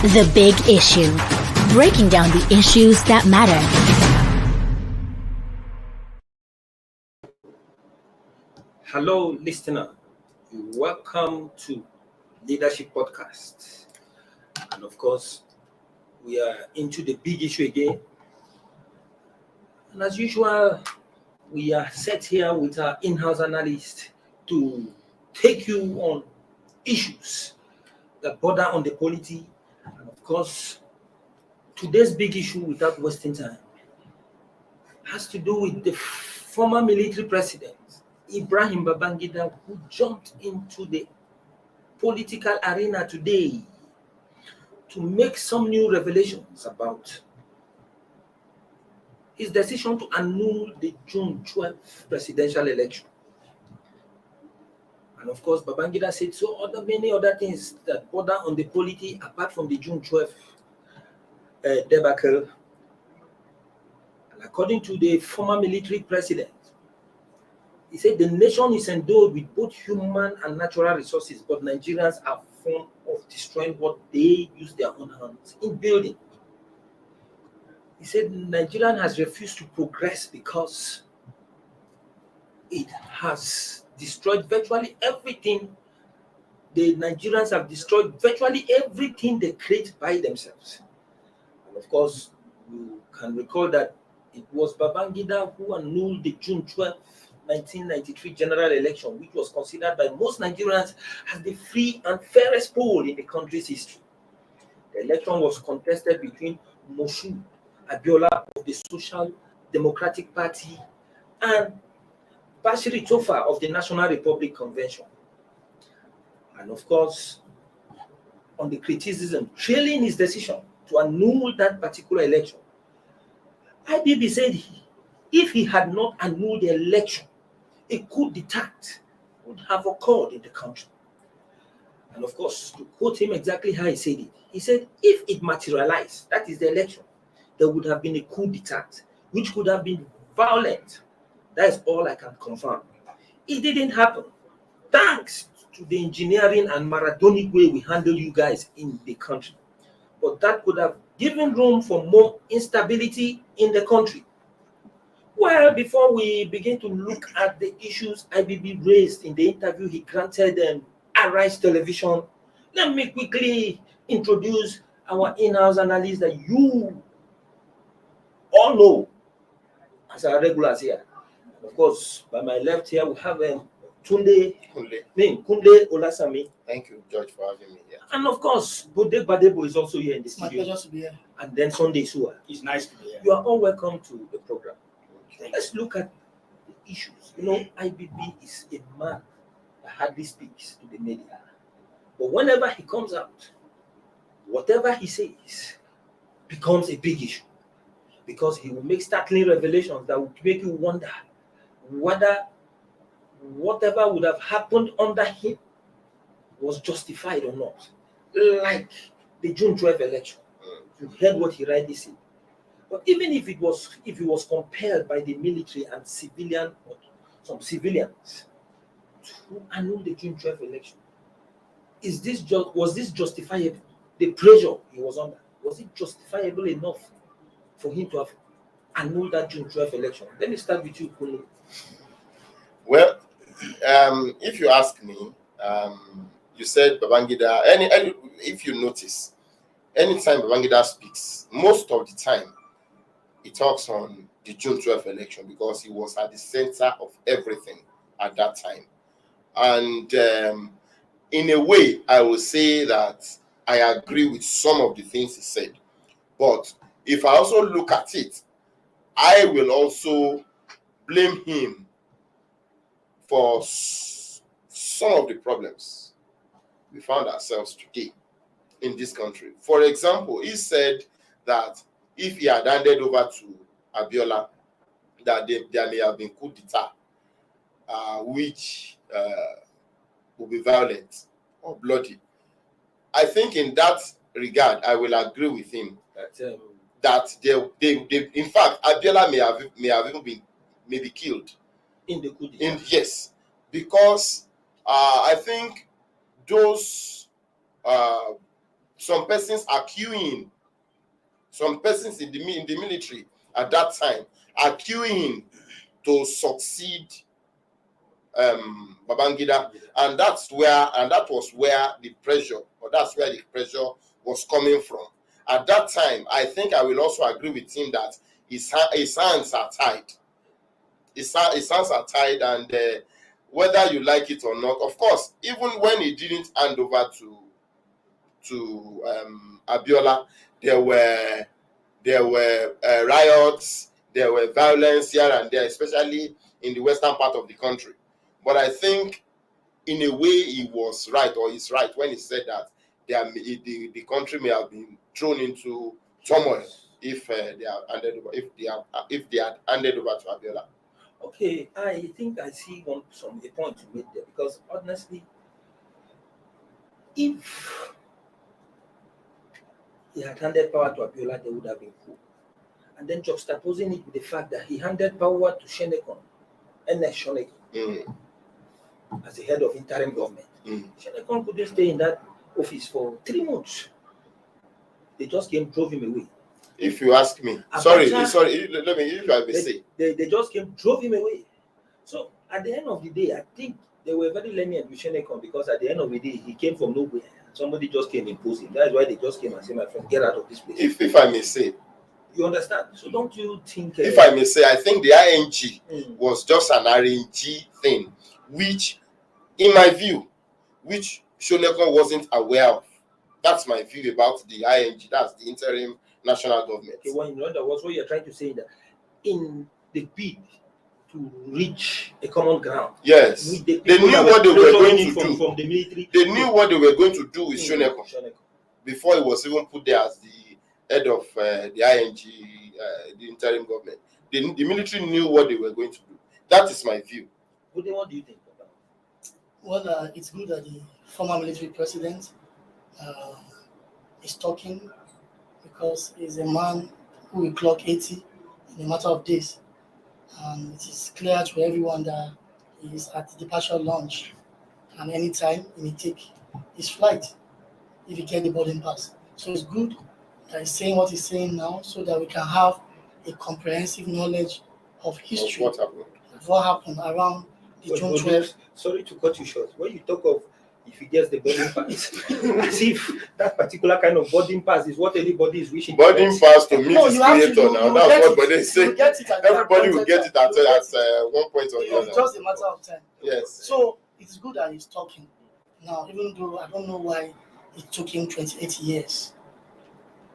The Big Issue. Breaking down the issues that matter. Hello, listener. Welcome to Leadership Podcast. And of course, we are into the big issue again. And as usual, we are set here with our in-house analyst to take you on issues that border on the polity. And of course, today's big issue, without wasting time, has to do with the former military president, Ibrahim Badamasi, who jumped into the political arena today to make some new revelations about his decision to annul the June 12th presidential election. And of course, Babangida said many other things that border on the polity apart from the June 12th debacle. And according to the former military president, he said the nation is endowed with both human and natural resources, but Nigerians are fond of destroying what they use their own hands in building. He said Nigeria has refused to progress because it has destroyed virtually everything. The Nigerians have destroyed virtually everything they create by themselves. And of course, you can recall that it was Babangida who annulled the June 12th, 1993 general election, which was considered by most Nigerians as the free and fairest poll in the country's history. The election was contested between Moshood Abiola of the Social Democratic Party and Bashiri Tofa of the National Republic Convention. And of course, on the criticism trailing his decision to annul that particular election, IBB said if he had not annulled the election, a coup d'etat would have occurred in the country. And of course, to quote him exactly how he said it, he said if it materialized, that is the election, there would have been a coup d'etat, which could have been violent. That is all I can confirm. It didn't happen. Thanks to the engineering and Maradonic way we handle you guys in the country. But that could have given room for more instability in the country. Well, before we begin to look at the issues IBB raised in the interview he granted Arise Television, let me quickly introduce our in-house analyst that you all know as our regulars here. Of course, by my left here, we have Kunle Olasami. Thank you, George, for having me here. And of course, Bode Badebo is also here in the It's my studio. pleasure to be here. And then Sunday Sua. It's nice to be here. You are all welcome to the program. Let's look at the issues. You know, IBB is a man that hardly speaks to the media. But whenever he comes out, whatever he says becomes a big issue. Because he will make startling revelations that will make you wonder whether whatever would have happened under him was justified or not. Like the June 12th election. You heard what he rightly said. But even if he was compelled by the military and some civilians to annul the June 12th election, was this justifiable? The pressure he was under, was it justifiable enough for him to have annulled that June 12th election? Let me start with you, Kunu. Well, if you ask me, you said Babangida, if you notice, anytime Babangida speaks, most of the time, he talks on the June 12th election because he was at the center of everything at that time. And in a way, I will say that I agree with some of the things he said. But if I also look at it, I will also blame him for some of the problems we found ourselves today in this country. For example, he said that if he had handed over to Abiola, that there may have been coup d'etat, which will be violent or bloody. I think in that regard, I will agree with him that they in fact, Abiola may have even been maybe killed in the coup d'etat. Yes, because I think those some persons are queuing. Some persons in the military at that time are queuing to succeed Babangida, and that was where the pressure was coming from. At that time, I think I will also agree with him that his hands are tied. His hands are tied, and whether you like it or not, of course, even when he didn't hand over to Abiola, there were riots, there were violence here and there, especially in the western part of the country. But I think, in a way, he was right, or he's right when he said that the country may have been thrown into turmoil if they had handed over to Abiola. Okay, I think I see a point you made there, because honestly, if he had handed power to Abiola, there would have been coup. And then juxtaposing it with the fact that he handed power to Shenekon, as the head of interim government. Shenekon couldn't stay in that office for 3 months. They just drove him away. If you ask me, sorry, let me, if I may say. They just drove him away. So at the end of the day, I think they were very lenient with Shenekon, because at the end of the day, he came from nowhere. Somebody just came imposing. That's why they just came and said, my friend, get out of this place. If I may say. You understand? So don't you think... if I may say, I think the ING was just an RNG thing, which, in my view, which Shenekon wasn't aware of. That's my view about the ING. That's the interim national government. Okay, well, in other words, what you're trying to say, that in the bid to reach a common ground, yes, they knew what they were going to do. From the military, they knew what they were going to do with Shenekon before he was even put there as the head of the ING, the interim government. The military knew what they were going to do. That is my view. What do you think about it? Well, it's good that the former military president is talking, because he's a man who will clock 80 in a matter of days. And it is clear to everyone that he is at the departure lounge, and anytime he may take his flight if he gets the boarding pass. So it's good that he's saying what he's saying now, so that we can have a comprehensive knowledge of history, of what happened around the June 12th. Sorry to cut you short. When you talk of if he gets the boarding pass, as if that particular kind of boarding pass is what anybody is wishing. Boarding pass to meet his creator now. That's what they say. Everybody will get it at one point or the other. It's just a matter of time. Yes. So it's good that he's talking now, even though I don't know why it took him 28 years.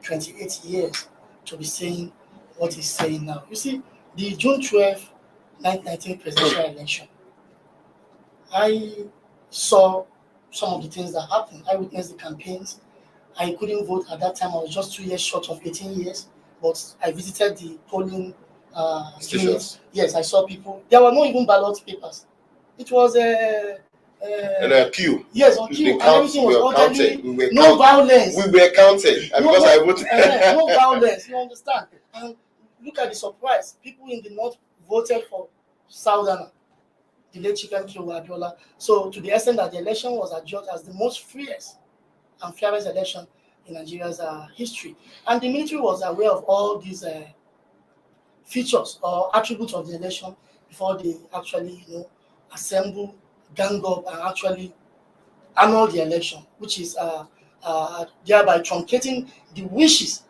28 years to be saying what he's saying now. You see, the June 12th, 1919 presidential election, I saw some of the things that happened. I witnessed the campaigns. I couldn't vote at that time. I was just 2 years short of 18 years. But I visited the polling units. Yes, I saw people. There were not even ballot papers. It was a queue. Yes, on queue. And everything was orderly. No violence. We were counted. Because I voted. No violence. You understand? And look at the surprise. People in the north voted for Southern, the late Chicken Abiola. So to the extent that the election was adjudged as the most freest and fairest election in Nigeria's history. And the military was aware of all these features or attributes of the election before they actually, assemble, gang up, and actually annul the election, which is thereby truncating the wishes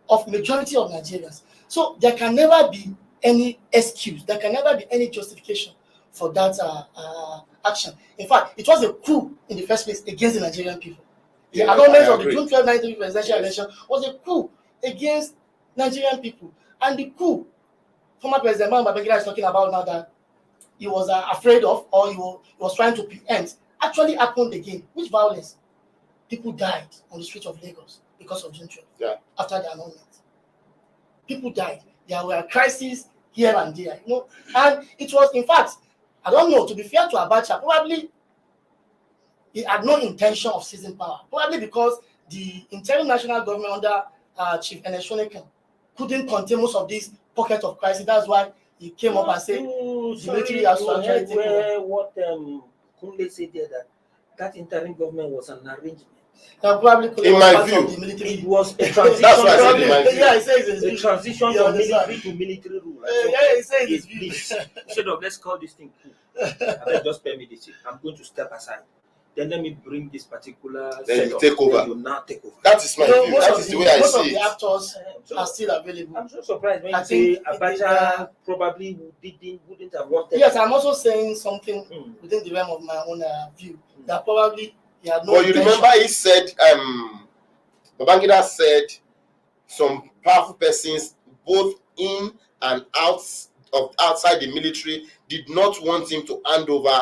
of majority of Nigerians. So there can never be any excuse, there can never be any justification for that action. In fact, it was a coup in the first place against the Nigerian people. The annulment of the June 12, 19 presidential election was a coup against Nigerian people. And the coup, former President Ibrahim Badamasi Babangida is talking about now that he was afraid of, or he was trying to preempt, actually happened again. Which violence? People died on the streets of Lagos because of June 12 after the annulment. People died. There were crises here and there, and it was, in fact, I don't know, to be fair to Abacha, probably he had no intention of seizing power, probably because the interim national government under Chief Ernest Shonekan couldn't contain most of these pockets of crisis. That's why he came up and said the military has to actually take over. What Kunle said there, that interim government was an arrangement. Probably In my part view, of the military. It was a transition. That's why I said in my view. Yeah, he says it's A transition You from understand? military to military rule. Yeah, he says Please, it's view. please, instead of let's call this thing coup. Abeg, just spare me this. I'm going to step aside. Then let me bring this particular Then you setup. take over. Then you now take over. That is my view. That is the way I most of see the it. actors So, are still available. I'm so surprised when I you say think Abacha probably wouldn't have wanted. Yes, I'm also saying something Mm. within the realm of my own view that probably he had no But you intention. remember he said, Babangida said some powerful persons, both in and outside the military, did not want him to hand over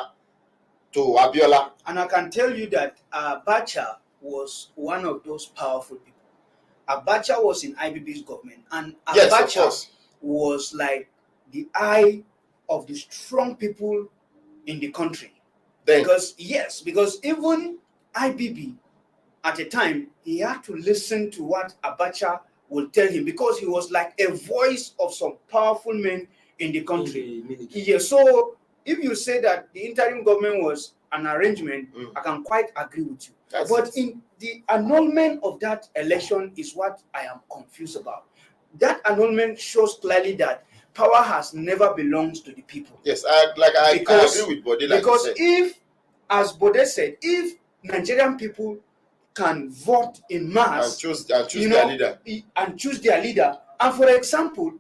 to Abiola. And I can tell you that Abacha was one of those powerful people. Abacha was in IBB's government, and Yes, of Abacha course. was like the eye of the strong people in the country. Then, Because even IBB at the time, he had to listen to what Abacha will tell him, because he was like a voice of some powerful men in the country. In the military. Yeah, so if you say that the interim government was an arrangement, I can quite agree with you. But in the annulment of that election is what I am confused about. That annulment shows clearly that power has never belonged to the people. yes, I agree with Bode. Like Because you said. if, as Bode said, if Nigerian people can vote in mass and choose their leader. And choose their leader, and for example,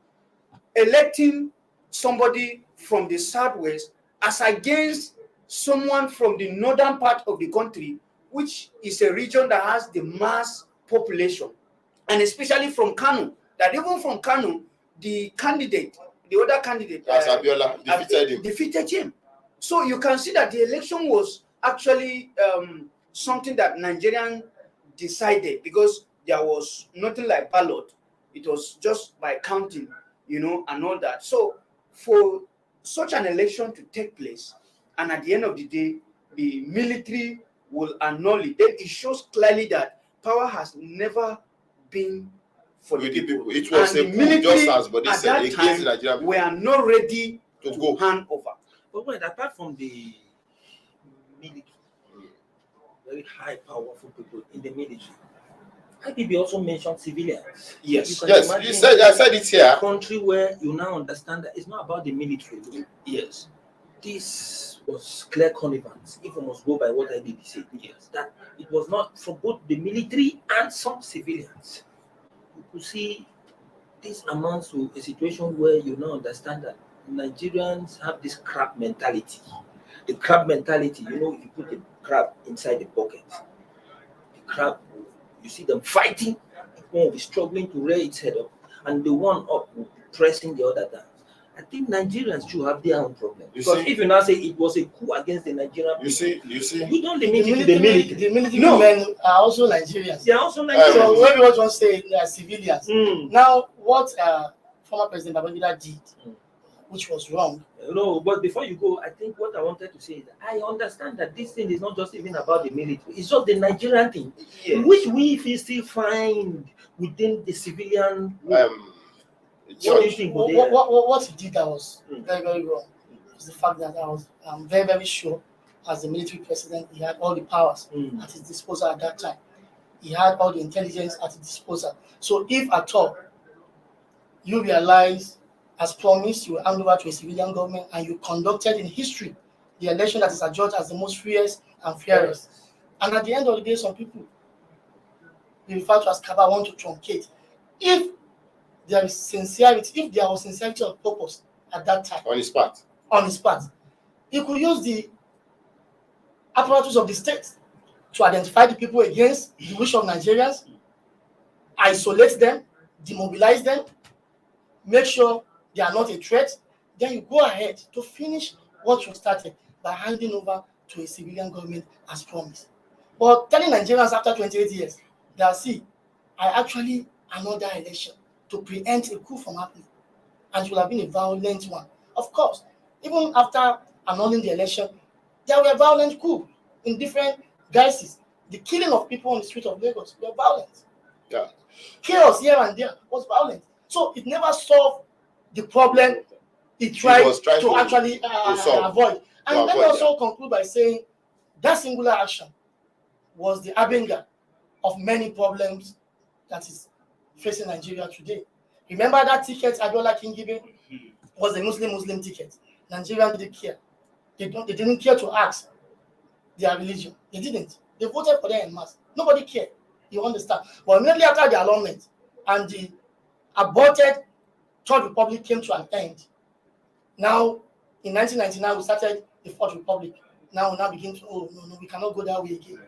electing somebody from the southwest as against someone from the northern part of the country, which is a region that has the mass population, and especially from Kano, that even from Kano, the other candidate, As Abiola defeated him. So you can see that the election was actually something that Nigerian decided, because there was nothing like ballot. It was just by counting, and all that. So for such an election to take place, and at the end of the day, the military will annul it, then it shows clearly that power has never been for the people. It was and a the coup, just military as Bode at said, that against time the Nigerian we are not ready to to go. hand over. But wait, apart from the military, very high, powerful people in the military, IBB also mentioned civilians. Yes. You can Yes, imagine I said it here. a country where you now understand that it's not about the military. Yes. This was clear connivance, if we must go by what IBB said. Yes, that it was not for both the military and some civilians. You could see this amounts to a situation where you now understand that Nigerians have this crab mentality. The crab mentality, if you put the crab inside the bucket, the crab, you see them fighting, one will be struggling to rear its head up, and the one up will be pressing the other down. I think Nigerians too have their own problem. Because if you now say it was a coup against the Nigerian people, You see. you don't limit it to the military. The military No. men are also Nigerians. They are also So Nigerians. when we want to say they are civilians. Mm. Now, what former President Babangida did, which was wrong. But before you go, I think what I wanted to say is that I understand that this thing is not just even about the military, it's just the Nigerian thing, which we still find within the civilian. What do you think? What he did that was very, very wrong is the fact that I was very, very sure, as the military president, he had all the powers at his disposal at that time. He had all the intelligence at his disposal. So if at all you realize, as promised, you hand over to a civilian government and you conducted in history the election that is adjudged as the most freest and fairest. And at the end of the day, some people they refer to as Kaba want to truncate. If there is sincerity, if there was sincerity of purpose at that time, on his part, he could use the apparatus of the state to identify the people against the wish of Nigerians, isolate them, demobilize them, make sure they are not a threat. Then you go ahead to finish what you started by handing over to a civilian government as promised. But telling Nigerians after 28 years that, see, I actually annulled that election to preempt a coup from happening, and it will have been a violent one. Of course, even after annulling the election, there were violent coups in different guises. The killing of people on the street of Lagos were violent. Yeah. Chaos here and there was violent. So it never solved the problem it tried to actually avoid. And let me also conclude by saying that singular action was the Abenga of many problems that is facing Nigeria today. Remember that ticket Abiola Kingibe was a Muslim ticket. Nigerians didn't care. They didn't care to ask their religion. They didn't. They voted for them en masse. Nobody cared. You understand? But immediately after the annulment and the aborted Third Republic came to an end, now in 1999 we started the Fourth Republic. Now we begin to, oh no, we cannot go that way again.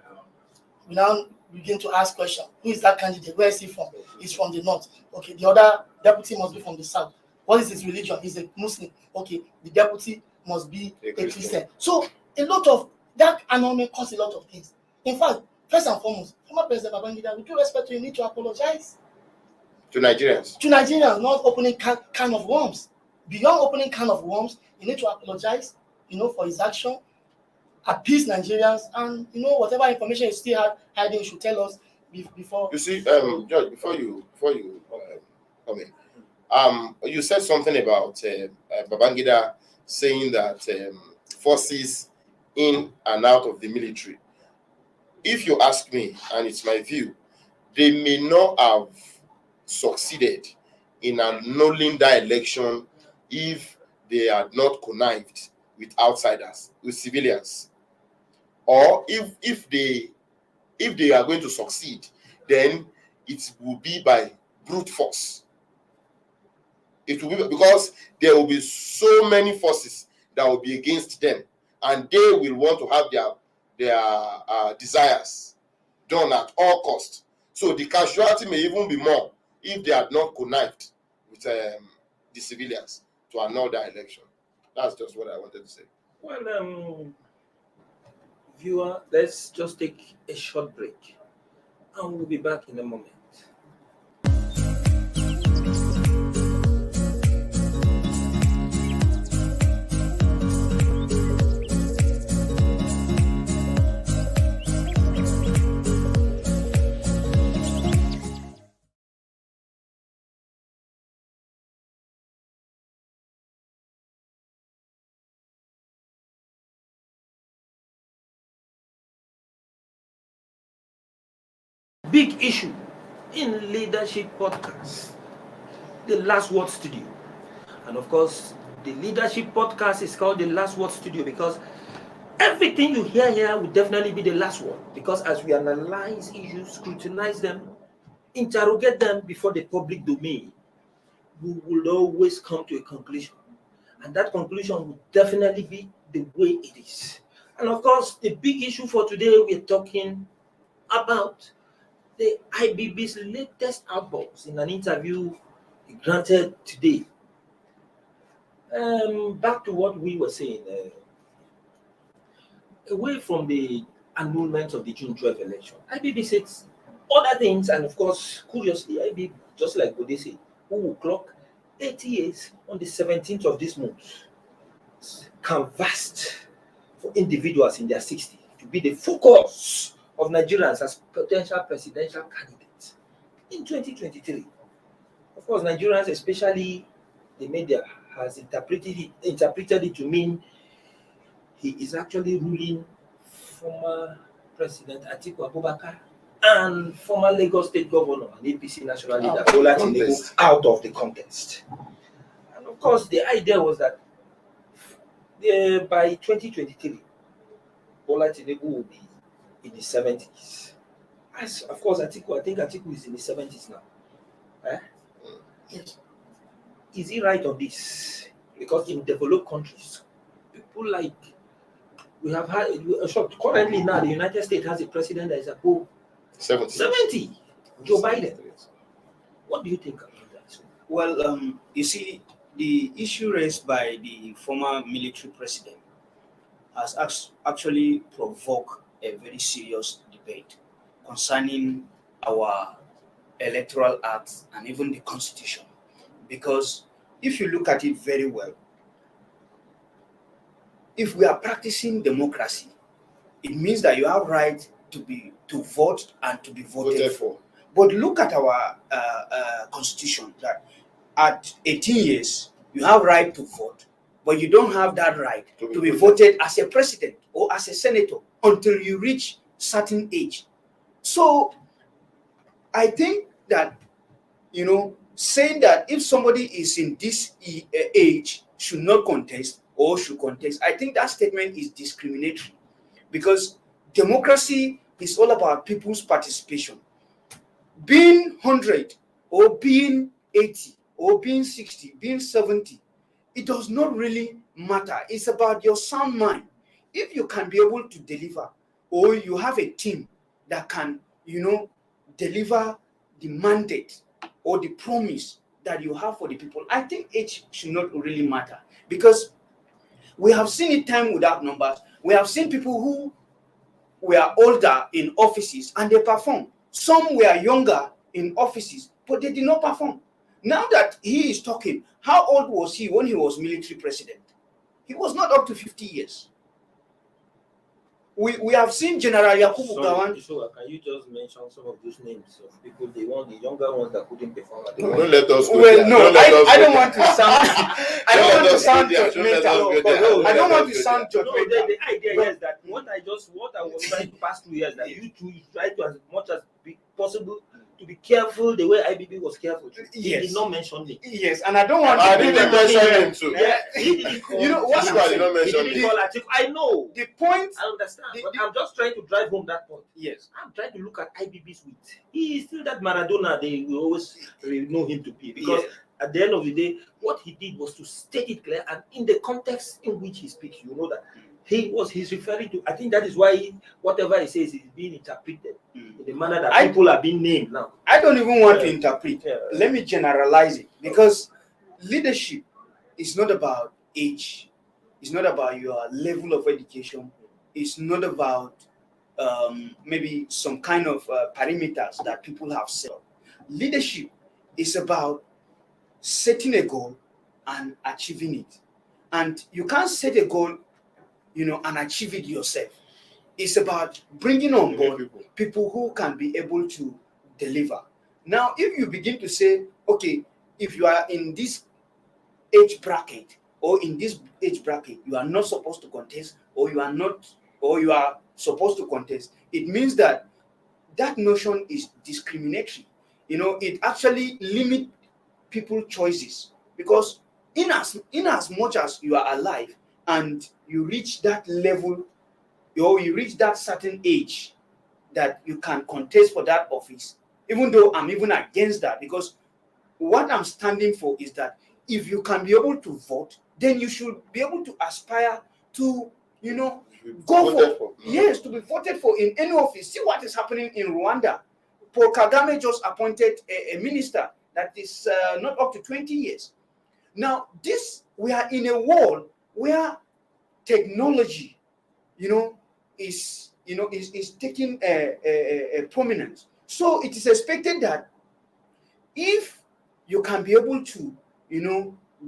We now begin to ask questions. Who is that candidate? Where is he from? He's from the north. Okay, the other deputy must be from the south. What is his religion? He's a Muslim. Okay, the deputy must be a Christian. So a lot of that annulment caused a lot of things. In fact, first and foremost, former President Babangida, with due respect to you, need to apologize to Nigerians. To Nigerians, not opening can of worms. Beyond opening can of worms, you need to apologize, for his action, appease Nigerians, and whatever information you still have hiding, you should tell us before. You see, George, before you come in, you said something about Babangida saying that forces in and out of the military. If you ask me, and it's my view, they may not have succeeded in annulling that election if they had not connived with outsiders, with civilians, or if they are going to succeed, then it will be by brute force. It will be because there will be so many forces that will be against them, and they will want to have their desires done at all costs. So the casualty may even be more if they had not connived with the civilians to annul that election. That's just what I wanted to say. Well, viewer, let's just take a short break, and we'll be back in a moment. Big issue in Leadership Podcast, the Last Word Studio. And of course, the Leadership Podcast is called the Last Word Studio because everything you hear here will definitely be the last word. Because as we analyze issues, scrutinize them, interrogate them before the public domain, we will always come to a conclusion. And that conclusion will definitely be the way it is. And of course, the big issue for today, we're talking about the IBB's latest outburst in an interview he granted today. Back to what we were saying, away from the annulment of the June 12 election, IBB said other things, and of course, curiously, IBB, just like what they say, who will clock 80 years on the 17th of this month, canvassed for individuals in their 60s to be the focus of Nigerians as potential presidential candidates in 2023. Of course, Nigerians, especially the media, has interpreted it to mean he is actually ruling former President Atiku Abubakar and former Lagos State Governor and APC National Leader Bola Tinubu out of the contest. And of course, the idea was that by 2023, Bola Tinubu will be in the 70s. As of course, I think Atiku is in the 70s now. Yes. Is he right on this? Because in developed countries, people like we have had currently now the United States has a president that is above 70. Joe Biden. What do you think about that? Well, you see, the issue raised by the former military president has actually provoked a very serious debate concerning our electoral acts and even the constitution. Because if you look at it very well, if we are practicing democracy, it means that you have right to vote and to be voted for. But look at our constitution, that at 18 years, you have right to vote, but you don't have that right to be voted as a president or as a senator until you reach certain age. So I think that, saying that if somebody is in this age should not contest or should contest, I think that statement is discriminatory, because democracy is all about people's participation. Being 100 or being 80 or being 60, being 70, it does not really matter. It's about your sound mind. If you can be able to deliver, or you have a team that can, deliver the mandate or the promise that you have for the people, I think age should not really matter, because we have seen it time without numbers. We have seen people who were older in offices and they perform. Some were younger in offices, but they did not perform. Now that he is talking, how old was he when he was military president? He was not up to 50 years. We have seen General Yakubu Gawan. So can you just mention some of those names of people, the younger ones that couldn't perform at the Don't let us go Well, there. no, I don't want to sound. I don't want to sound judgmental. I don't want to sound No, judgmental. the idea is that what I was trying to pass through here is that you two try to, as much as possible, to be careful the way IBB was careful. He Yes. did not mention me. Yes, and I don't want I to. didn't mention him too. Yeah, he didn't call. You know what This I'm guy did saying? not He mention didn't me. call Atiku. I know. The point. I understand, The- but the- I'm just trying to drive home that point. Yes. I'm trying to look at IBB's wit. He is still that Maradona they will always know him to be, because at the end of the day, what he did was to state it clear, and in the context in which he speaks, he's referring to. I think that is why whatever he says is being interpreted in the manner that people are being named now. I don't even want to interpret. Yeah. Let me generalize it, because leadership is not about age. It's not about your level of education. It's not about maybe some kind of parameters that people have set up. Leadership is about setting a goal and achieving it. And you can't set a goal, and achieve it yourself. It's about bringing on board people who can be able to deliver. Now, if you begin to say, okay, if you are in this age bracket or in this age bracket, you are not supposed to contest, or you are supposed to contest, it means that notion is discriminatory. It actually limits people's choices, because in as much as you are alive and you reach that level, or you reach that certain age that you can contest for that office, even though I'm even against that, because what I'm standing for is that if you can be able to vote, then you should be able to aspire to, go for. Yes, to be voted for in any office. See what is happening in Rwanda. Paul Kagame just appointed a minister that is not up to 20 years. Now, we are in a world where technology, is taking a prominence. So it is expected that if you can be able to,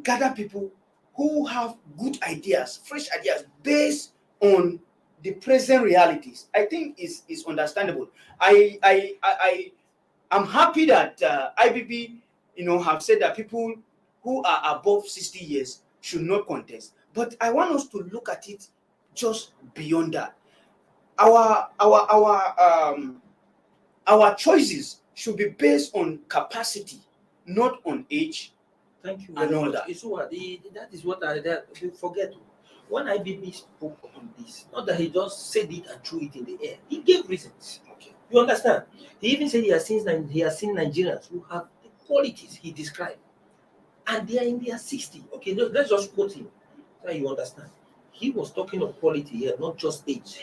gather people who have good ideas, fresh ideas based on the present realities, I think is understandable. I'm happy that IBB, have said that people who are above 60 years should not contest. But I want us to look at it just beyond that. Our choices should be based on capacity, not on age. Thank you And very all much. that. That is what I forget. When IBB spoke on this, not that he just said it and threw it in the air. He gave reasons. Okay. You understand? He even said he has seen Nigerians who have the qualities he described, and they are in their 60. Okay, let's just quote him so you understand. He was talking of quality here, not just age.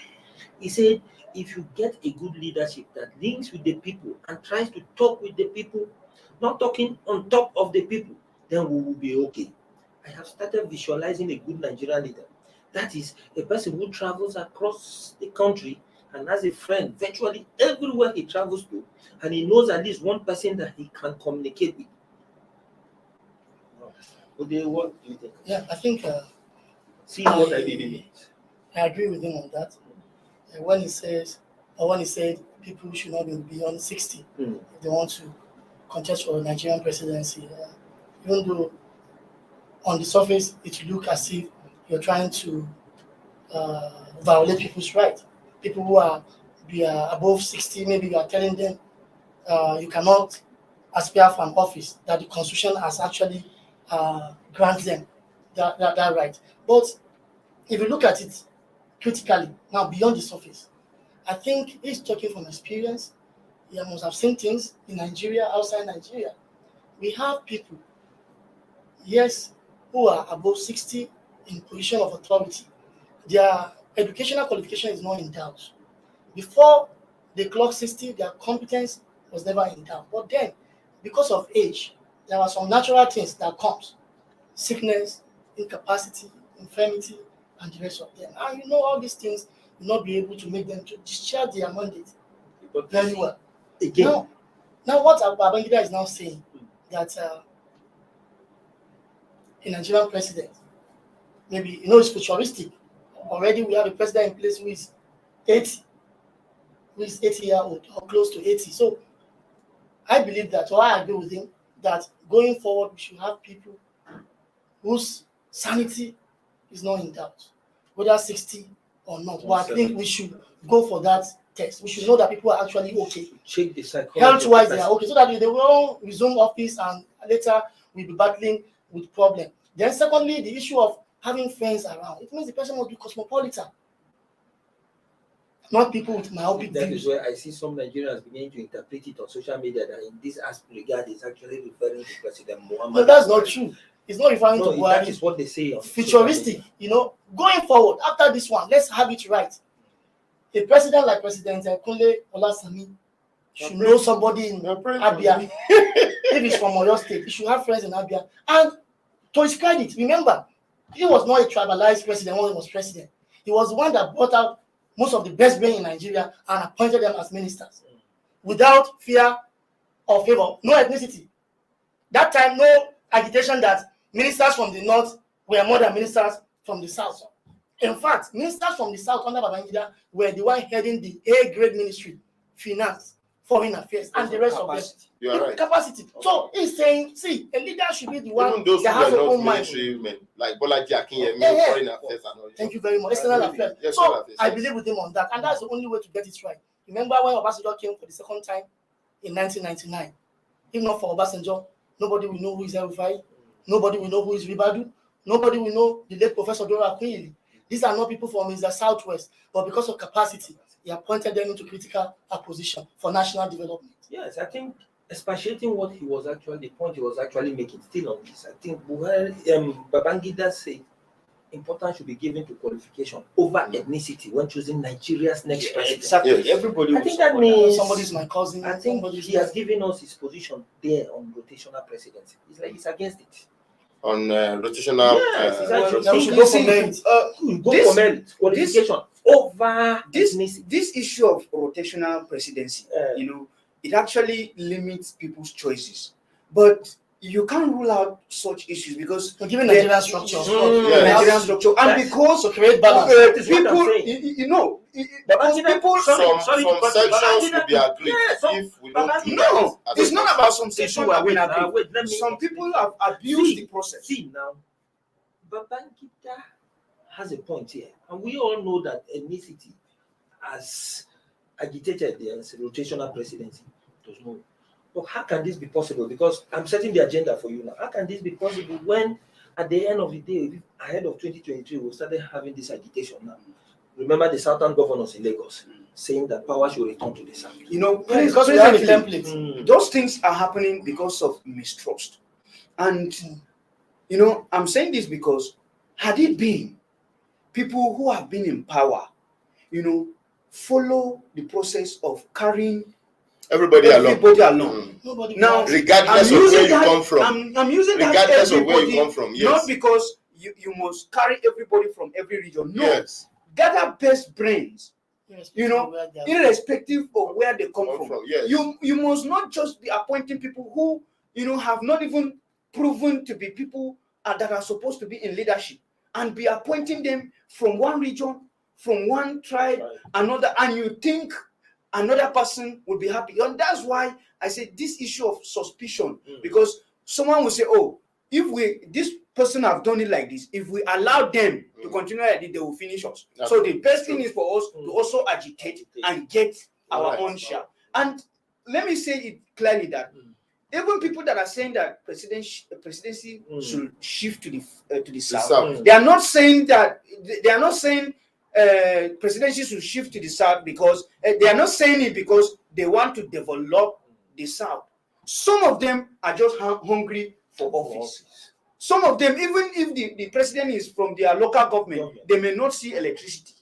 He said, if you get a good leadership that links with the people and tries to talk with the people, not talking on top of the people, then we will be okay. I have started visualizing a good Nigerian leader. That is a person who travels across the country and has a friend virtually everywhere he travels to, and he knows at least one person that he can communicate with. What do you think? Yeah, I think See what IBB means. I agree with him on that. When he said people should not be beyond 60 if they want to contest for a Nigerian presidency, even though on the surface it looks as if you're trying to violate people's rights. People who are above 60, maybe you are telling them you cannot aspire for an office that the constitution has actually granted them that right. But if you look at it critically, now beyond the surface, I think he's talking from experience. He must have seen things in Nigeria, outside Nigeria. We have people, yes, who are above 60 in position of authority. Their educational qualification is not in doubt. Before they clock 60, their competence was never in doubt. But then, because of age, there are some natural things that comes. Sickness, incapacity, infirmity, and the rest of them. And all these things will not be able to make them to discharge their mandate But very well. again, Now what Babangida is now saying, that a Nigerian president, maybe, it's futuristic. Already we have a president in place who is 80, who is 80-year-old or close to 80. So I believe that, or I agree with him, that going forward we should have people whose sanity is not in doubt, whether 60 or not. But I think we should go for that test. We should know that people are actually okay. check the psychology. Health-wise, they are okay, so that they will resume office and later we'll be battling with problem. Then secondly, the issue of having friends around. It means the person must be cosmopolitan, not people with myopic That views. is where I see some Nigerians beginning to interpret it on social media that in this regard is actually referring to President Muhammad. No, that's not true. It's not referring to No, that Buhari. is what they say. On Futuristic, going forward after this one, let's have it right. A president like President Kunle Olasami should know somebody in Abia. If he's from Oyo State, he should have friends in Abia. And to his credit, remember, he was not a tribalized president when he was president. He was the one that brought out most of the best brains in Nigeria and appointed them as ministers without fear or favor, no ethnicity. That time, no agitation that ministers from the north were more than ministers from the south. In fact, ministers from the south under Babangida were the one heading the A-grade ministry, finance, foreign affairs, and the rest of them. You are right. Capacity. So he's saying, see, a leader should be the one Even those that who has are their not own mind. military men, like Bolaji Akinyemi, Yeah. foreign affairs and all. Thank you very much. External affairs. Yes, So external affairs, I yes. believe with him on that, and that's the only way to get it right. Remember when Obasanjo came for the second time in 1999? If not for Obasanjo, nobody will know who is El-Rufai. Nobody will know who is Ribadu. Nobody will know the late Professor Dora Akunyili. These are not people from the southwest, but because of capacity, he appointed them into critical position for national development. Yes, I think expatiating what he was actually, the point he was actually making still on this. I think Babangida said importance should be given to qualification over ethnicity when choosing Nigeria's next president. Exactly. Yes. Everybody. I will think that support means Somebody's my cousin. I think somebody's he has given us his position there on rotational presidency. It's like he's against it. On rotational. Yes, it's actually- we should You go see, for merit. Go This- for merit, qualification over this ethnicity. this issue of rotational presidency, it actually limits people's choices. But you can't rule out such issues because So given Nigerian structure, Yeah. Nigerian structure, and Yes. because to create balance. That is what I'm people, saying. because people. Sorry, some to cut you, sections will be Babangida- agreed Yeah, some- if we don't do No, that. it's not about some Wait, section wait, where we now, agree. wait, let me- Some people have abused the process. See now, Babangida has a point here, and we all know that ethnicity has agitated the rotational presidency. There's no. But how can this be possible? Because I'm setting the agenda for you now. How can this be possible when, at the end of the day, ahead of 2023, we started having this agitation now? Remember the southern governors in Lagos saying that power should return to the south. Because we have a presently, template. those things are happening because of mistrust. And, I'm saying this because had it been people who have been in power, follow the process of carrying Everybody along. Nobody Now, wants- Regardless of where you come from. I'm using that Regardless of where you everybody, come from, yes. not because you must carry everybody from every region. No, Yes. gather best brains, irrespective of where they are. irrespective of where they come Come from. yes. You must not just be appointing people who have not even proven to be people that are supposed to be in leadership, and be appointing them from one region, from one tribe, Right. another, and you think another person would be happy. And that's why I say this issue of suspicion, because someone will say, oh, if this person have done it like this, if we allow them to continue like this, they will finish us. That's so the best thing is for us Mm. to also agitate and get our Right. own share. And let me say it clearly that even people that are saying that presidency should shift to the south, they are not saying that presidency should shift to the south because they are not saying it because they want to develop the south. Some of them are just hungry for office. Some of them, even if the president is from their local government, they may not see electricity.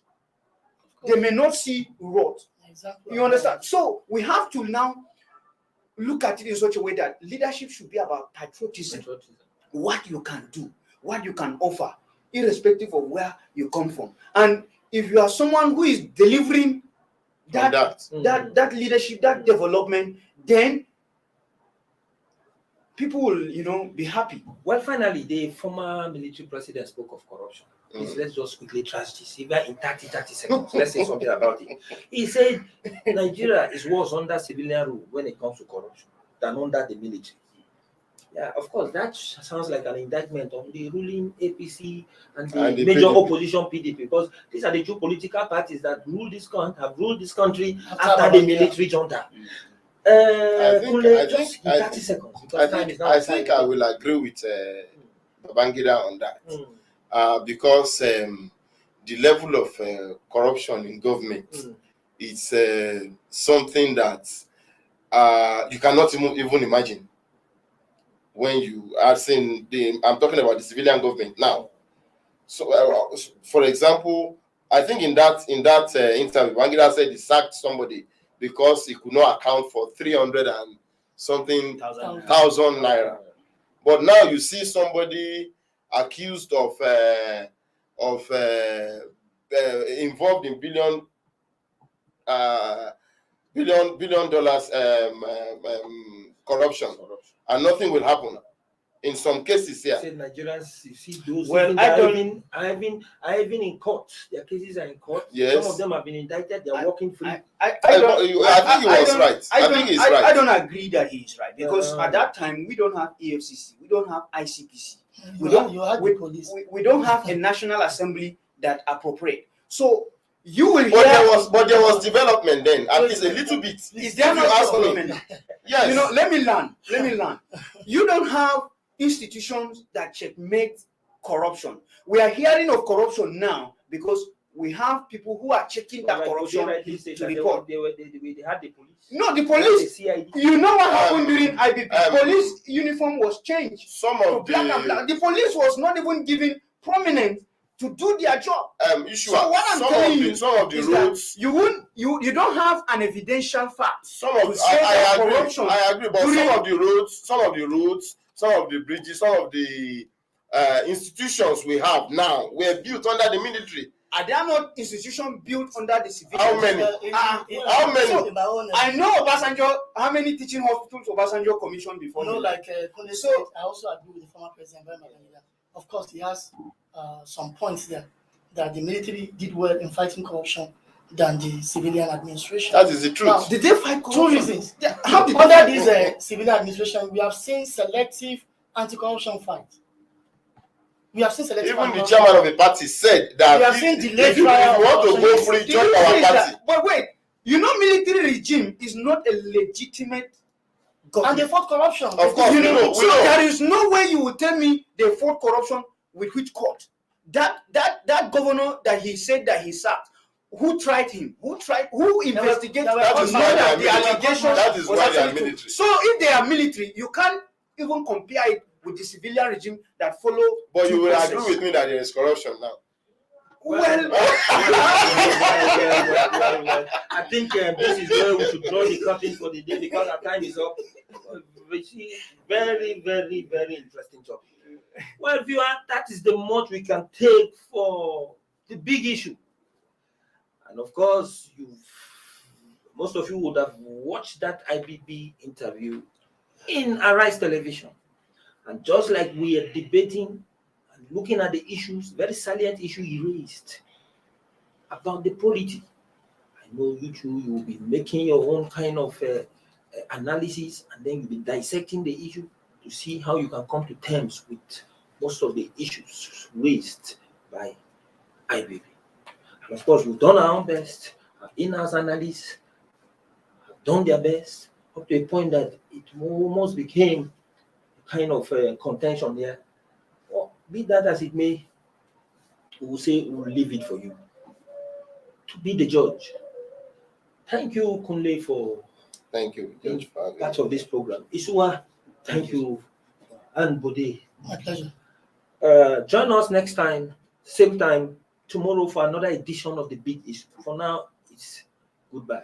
They may not see road. Exactly. You understand? So we have to now look at it in such a way that leadership should be about patriotism. What you can do, what you can offer, irrespective of where you come from. And if you are someone who is delivering that leadership, that development, then people will, be happy. Well, finally, the former military president spoke of corruption. Please, let's just quickly trash this. Even in 30 seconds, let's say something about it. He said Nigeria is worse under civilian rule when it comes to corruption than under the military. Yeah, of course, that sounds like an indictment on the ruling APC and the major PDP. Opposition PDP, because these are the two political parties that have ruled this country after the military junta. I think I will agree with Babangida on that because the level of corruption in government is something that you cannot even imagine when you are saying I'm talking about the civilian government now. So, for example, I think in that interview, Babangida said he sacked somebody because he could not account for 300 and something thousand naira. But now you see somebody accused of involved in billion dollars corruption, and nothing will happen. In some cases, yeah. Said Nigerians, you see those I've been in court. Their cases are in court. Yes. Some of them have been indicted. They are walking free. I think he was right. I think he's right. I don't agree that he is right because at that time we don't have EFCC, we don't have ICPC, we don't have a National Assembly that appropriate. So you will hear. But there was development then, at least a little bit. Is there no development? Yes. Let me learn. You don't have institutions that checkmate corruption. We are hearing of corruption now because we have people who are checking that corruption to report. They had the police. No, the police. You know what happened during IBB? Police uniform was changed. Black and black. The police was not even given prominence to do their job. So what I'm telling you is that you don't have an evidential fact. I agree, but some of the roads, some of the bridges, some of the institutions we have now were built under the military. Are there not institutions built under the civilians? How many? How many? So, I know Obasanjo. How many teaching hospitals Obasanjo commissioned before? I also agree with the former president Ibrahim Badamasi. Of course, he has some points there that the military did well in fighting corruption than the civilian administration. That is the truth. Now, did they fight corruption? 2 reasons. Under this civilian administration, we have seen selective anti-corruption fights. We have seen selective. Even the chairman of the party said that we have seen delayed trial. If you want to go free, join our party. But wait, military regime is not a legitimate government. And they fought corruption. Of course, so there is no way you will tell me they fought corruption with which court? That governor that he said that he sacked. Who tried him? Who investigated the allegations? That is why they are military. So if they are military, you can't even compare it with the civilian regime that follow. But you will agree with me that there is corruption now. Well, I think this is where we should draw the curtain for the day because our time is up. Which is very, very, very interesting topic. Well, viewer, that is the much we can take for the big issue. And of course, most of you would have watched that IBB interview in Arise Television. And just like we are debating and looking at the issues, very salient issue he raised about the polity. I know you two, you will be making your own kind of analysis, and then you'll be dissecting the issue to see how you can come to terms with most of the issues raised by IBB. And of course, we've done our own best. Our in-house analysts have done their best. up to a point that it almost became a kind of contention there. Well, be that as it may, we will say we'll leave it for you to be the judge. Thank you, Kunle, for Thank you, Judge. for having part me. of this program. Isua, thank you, and Bode. My pleasure. Join us next time, same time tomorrow for another edition of the Big Issue. For now, it's goodbye.